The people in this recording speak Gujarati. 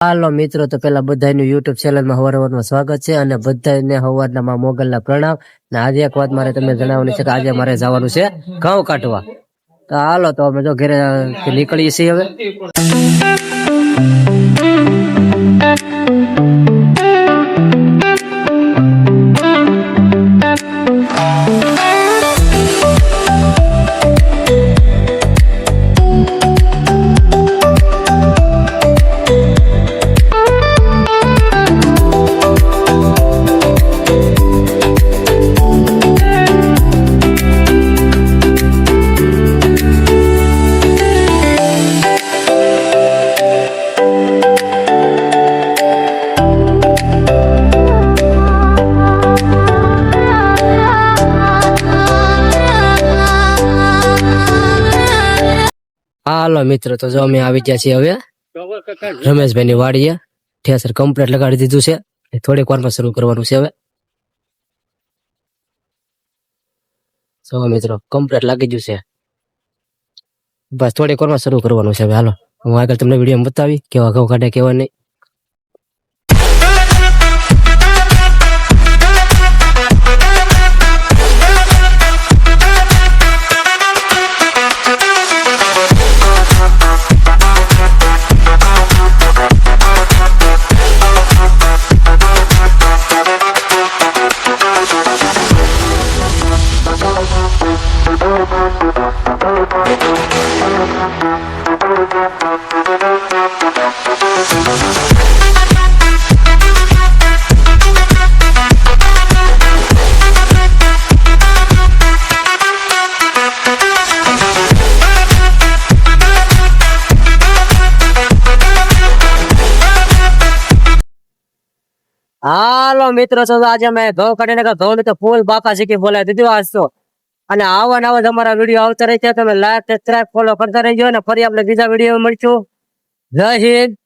હાલો મિત્રો, તો પેલા બધાનું યુટ્યુબ ચેનલમાં હવારમાં સ્વાગત છે અને બધાને હવારના મોગલના પ્રણામ. ને આજે એક વાત મારે તમને જણાવવાની છે કે આજે મારે જવાનું છે ઘઉં કાઢવા. તો હાલો, તો અમે જો ઘરે નીકળીએ છીએ હવે. હાલો મિત્રો, તો જો અમે આવી ગયા છીએ હવે રમેશભાઈ ની વાડીએ. ઠેસર કમ્પ્લીટ લગાડી દીધું છે, થોડીક વારમાં શરૂ કરવાનું છે હવે. જો મિત્રો કમ્પ્લીટ લાગી ગયું છે, બસ થોડીક વારમાં શરૂ કરવાનું છે હવે. હાલો, હું આગળ તમને વિડીયો બતાવી કેવા ઘઉં કાઢે કેવા નહીં. હાલો મિત્રો, તો આજે અમે ઘઉં કાઢીને ઘઉં ને તો ફૂલ બાકા શીખી બોલાવી દીધું આજ તો. અને આવા નવા અમારા વિડીયો આવતા રહે છે, તમે લાઈક સબસ્ક્રાઇબ ફોલો કરતા રહેજો. અને ફરી આપણે બીજા વિડીયો મળશું. જય હિન્દ.